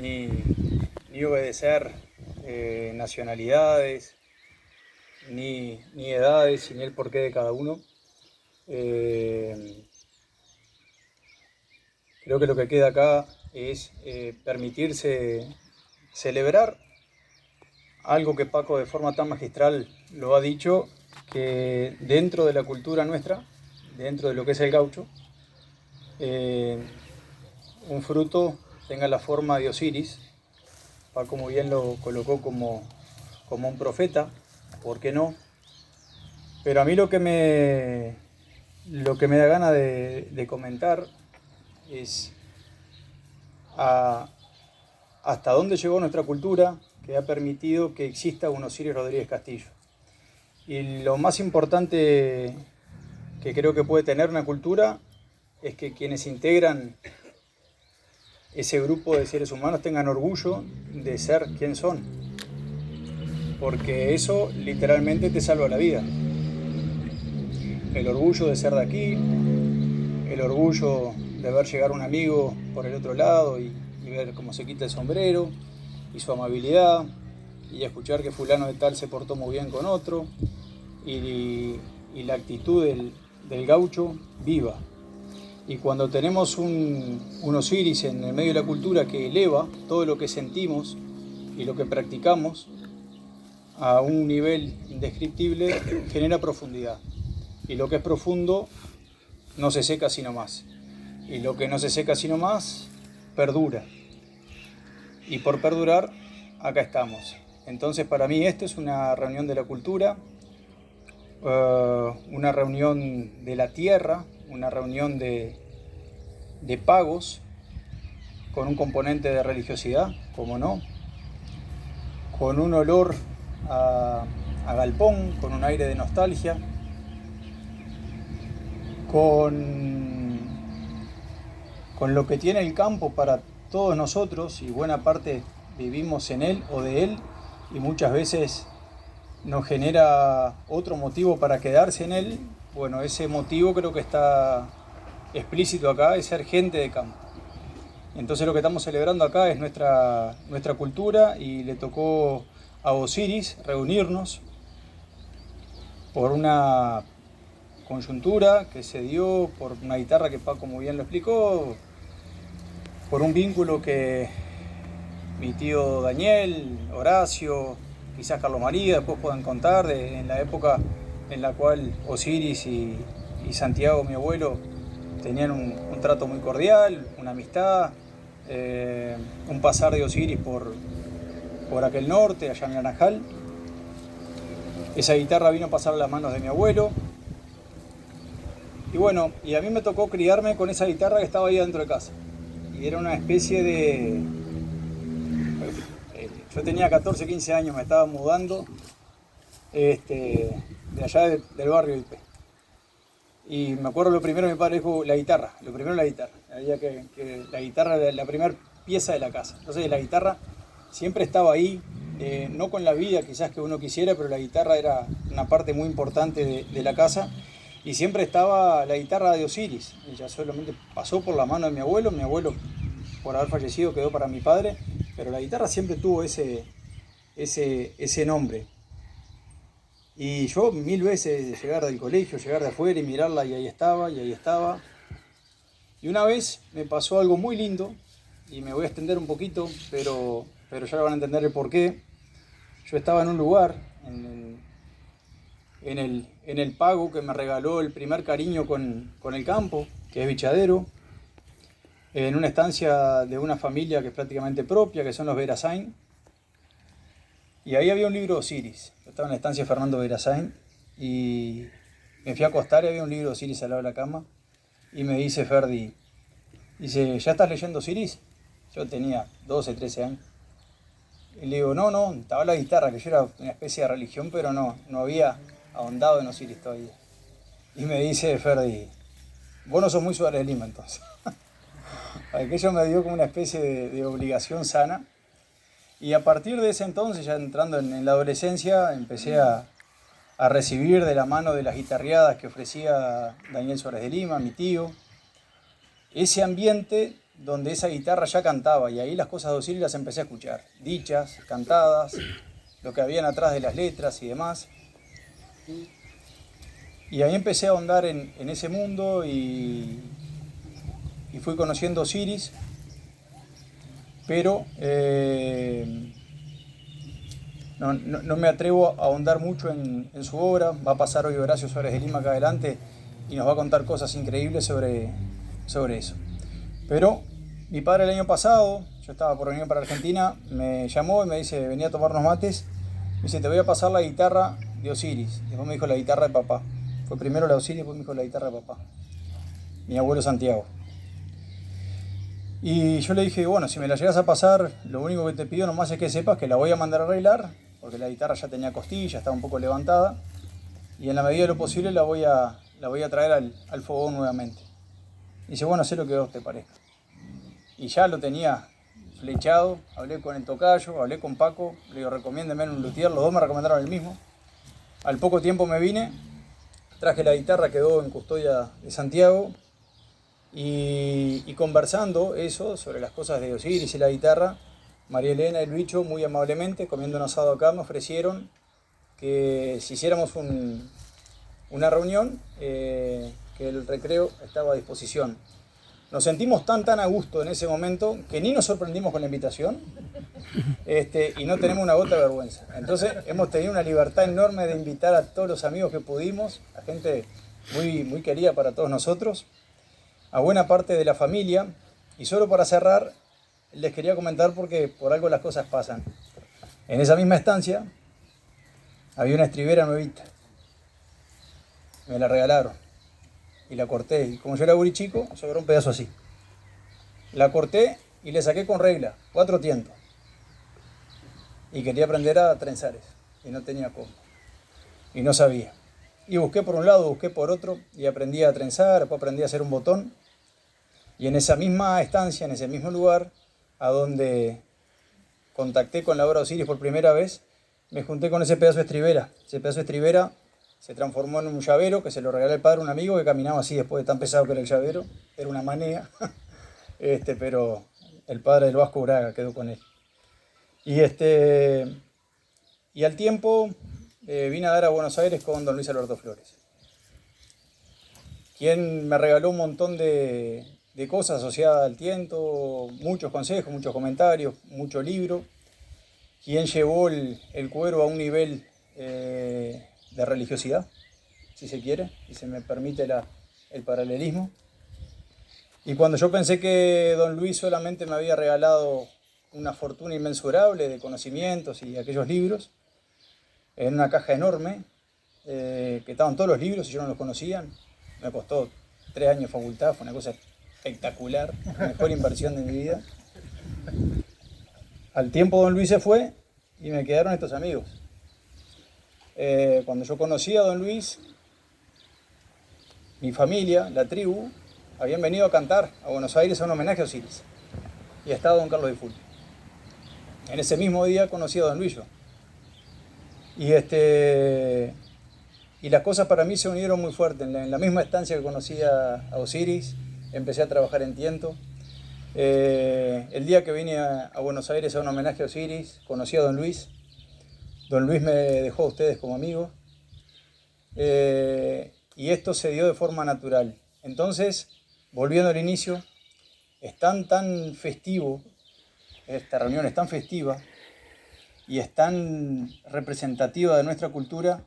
ni, ni obedecer nacionalidades, ni edades, ni el porqué de cada uno. Creo que lo que queda acá es permitirse celebrar algo que Paco de forma tan magistral lo ha dicho, que dentro de la cultura nuestra, dentro de lo que es el gaucho, un fruto tenga la forma de Osiris. Paco muy bien lo colocó como un profeta, ¿por qué no? Pero a mí lo que me da ganas de comentar es hasta dónde llegó nuestra cultura que ha permitido que exista un Osiris Rodríguez Castillo. Y lo más importante que creo que puede tener una cultura es que quienes integran ese grupo de seres humanos tengan orgullo de ser quien son, porque eso literalmente te salva la vida. El orgullo de ser de aquí, el orgullo de ver llegar un amigo por el otro lado y ver cómo se quita el sombrero y su amabilidad, y escuchar que fulano de tal se portó muy bien con otro, y la actitud del gaucho viva. Y cuando tenemos un Osiris en el medio de la cultura que eleva todo lo que sentimos y lo que practicamos a un nivel indescriptible, genera profundidad. Y lo que es profundo no se seca sino más. Y lo que no se seca sino más, perdura. Y por perdurar, acá estamos. Entonces para mí esto es una reunión de la cultura, una reunión de la tierra, una reunión de pagos, con un componente de religiosidad, como no, con un olor a galpón, con un aire de nostalgia, con lo que tiene el campo para todos nosotros, y buena parte vivimos en él o de él, y muchas veces nos genera otro motivo para quedarse en él. Bueno, ese motivo creo que está explícito acá, es ser gente de campo. Entonces lo que estamos celebrando acá es nuestra cultura, y le tocó a Osiris reunirnos por una coyuntura que se dio, por una guitarra que Paco muy bien lo explicó, por un vínculo que mi tío Daniel, Horacio, quizás Carlos María después puedan contar, en la época en la cual Osiris y Santiago, mi abuelo, tenían un trato muy cordial, una amistad, un pasar de Osiris por aquel norte, allá en Naranjal. Esa guitarra vino a pasar a las manos de mi abuelo. Y bueno, y a mí me tocó criarme con esa guitarra que estaba ahí dentro de casa. Y era una especie de... Yo tenía 14, 15 años, me estaba mudando de allá del barrio Ipe. Y me acuerdo lo primero, mi padre dijo, la guitarra, lo primero la guitarra. Había que la guitarra era la primera pieza de la casa. Entonces la guitarra siempre estaba ahí, no con la vida quizás que uno quisiera, pero la guitarra era una parte muy importante de la casa. Y siempre estaba la guitarra de Osiris. Ella solamente pasó por la mano de mi abuelo por haber fallecido quedó para mi padre, pero la guitarra siempre tuvo ese nombre. Y yo mil veces llegar del colegio, llegar de afuera y mirarla, y ahí estaba, y ahí estaba. Y una vez me pasó algo muy lindo, y me voy a extender un poquito, pero ya van a entender el porqué. Yo estaba en un lugar, en el pago que me regaló el primer cariño con el campo, que es Vichadero, en una estancia de una familia que es prácticamente propia, que son los Verazain. Y ahí había un libro de Osiris. Yo estaba en la estancia de Fernando Verazain y me fui a acostar y había un libro de Osiris al lado de la cama. Y me dice Ferdi, dice, ¿ya estás leyendo Osiris? Yo tenía 12, 13 años. Y le digo, no, estaba la guitarra, que yo era una especie de religión, pero no había ahondado en Osiris todavía. Y me dice Ferdi, vos no sos muy Suárez de Lima entonces. Aquello me dio como una especie de obligación sana. Y a partir de ese entonces, ya entrando en la adolescencia, empecé a recibir de la mano de las guitarreadas que ofrecía Daniel Suárez de Lima, mi tío, ese ambiente donde esa guitarra ya cantaba, y ahí las cosas de Osiris las empecé a escuchar, dichas, cantadas, lo que habían atrás de las letras y demás. Y ahí empecé a ahondar en ese mundo y fui conociendo Osiris, pero no me atrevo a ahondar mucho en su obra. Va a pasar hoy Horacio Suárez de Lima acá adelante y nos va a contar cosas increíbles sobre eso. Pero mi padre el año pasado, yo estaba por venir para Argentina, me llamó y me dice, venía a tomarnos mates. Me dice, te voy a pasar la guitarra de Osiris. Después me dijo la guitarra de papá. Fue primero la de Osiris, después me dijo la guitarra de papá. Mi abuelo Santiago. Y yo le dije, bueno, si me la llegas a pasar, lo único que te pido nomás es que sepas que la voy a mandar a arreglar, porque la guitarra ya tenía costillas, estaba un poco levantada, y en la medida de lo posible la voy a traer al fogón nuevamente. Y dice, bueno, haz lo que a vos te parezca. Y ya lo tenía flechado, hablé con el tocayo, hablé con Paco, le digo, recomiéndeme un luthier, los dos me recomendaron el mismo. Al poco tiempo me vine, traje la guitarra, quedó en custodia de Santiago, y conversando eso, sobre las cosas de Osiris y la guitarra, María Elena y Luicho, muy amablemente, comiendo un asado acá, me ofrecieron que si hiciéramos una reunión, que el recreo estaba a disposición. Nos sentimos tan a gusto en ese momento que ni nos sorprendimos con la invitación, y no tenemos una gota de vergüenza. Entonces hemos tenido una libertad enorme de invitar a todos los amigos que pudimos, a gente muy querida para todos nosotros, a buena parte de la familia. Y solo para cerrar, les quería comentar, porque por algo las cosas pasan. En esa misma estancia había una estribera nuevita. Me la regalaron y la corté. Y como yo era guri chico, sobró un pedazo así. La corté y le saqué con regla, 4 tientos. Y quería aprender a trenzar eso. Y no tenía cómo. Y no sabía. Y busqué por un lado, busqué por otro, y aprendí a trenzar, después aprendí a hacer un botón. Y en esa misma estancia, en ese mismo lugar, a donde contacté con la obra Osiris por primera vez, me junté con ese pedazo de estribera. Ese pedazo de estribera se transformó en un llavero que se lo regalé al padre a un amigo que caminaba así después de tan pesado que era el llavero. Era una manea, pero el padre del Vasco Braga quedó con él. Y al tiempo vine a dar a Buenos Aires con don Luis Alberto Flores, quien me regaló un montón de cosas asociadas al tiento, muchos consejos, muchos comentarios, mucho libro, quien llevó el cuero a un nivel de religiosidad, si se quiere, si se me permite el paralelismo. Y cuando yo pensé que don Luis solamente me había regalado una fortuna inmensurable de conocimientos y aquellos libros, en una caja enorme, que estaban todos los libros y yo no los conocía, me costó 3 años de facultad, fue una cosa espectacular, la mejor inversión de mi vida. Al tiempo don Luis se fue y me quedaron estos amigos. Cuando yo conocí a don Luis, mi familia, la tribu, habían venido a cantar a Buenos Aires a un homenaje a Osiris. Y estaba don Carlos Di Fulvio. En ese mismo día conocí a don Luis yo. Y las cosas para mí se unieron muy fuerte. En la misma estancia que conocí a Osiris, empecé a trabajar en tiento. El día que vine a Buenos Aires a un homenaje a Osiris, conocí a don Luis. Don Luis me dejó a ustedes como amigos. Y esto se dio de forma natural. Entonces, volviendo al inicio, es tan festivo, esta reunión es tan festiva y es tan representativa de nuestra cultura,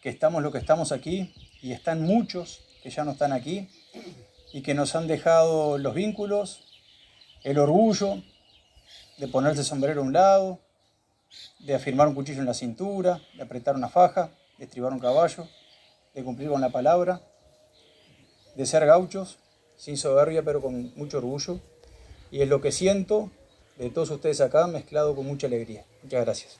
que estamos lo que estamos aquí, y están muchos que ya no están aquí y que nos han dejado los vínculos, el orgullo de ponerse el sombrero a un lado, de afirmar un cuchillo en la cintura, de apretar una faja, de estribar un caballo, de cumplir con la palabra, de ser gauchos, sin soberbia pero con mucho orgullo. Y es lo que siento de todos ustedes acá, mezclado con mucha alegría. Muchas gracias.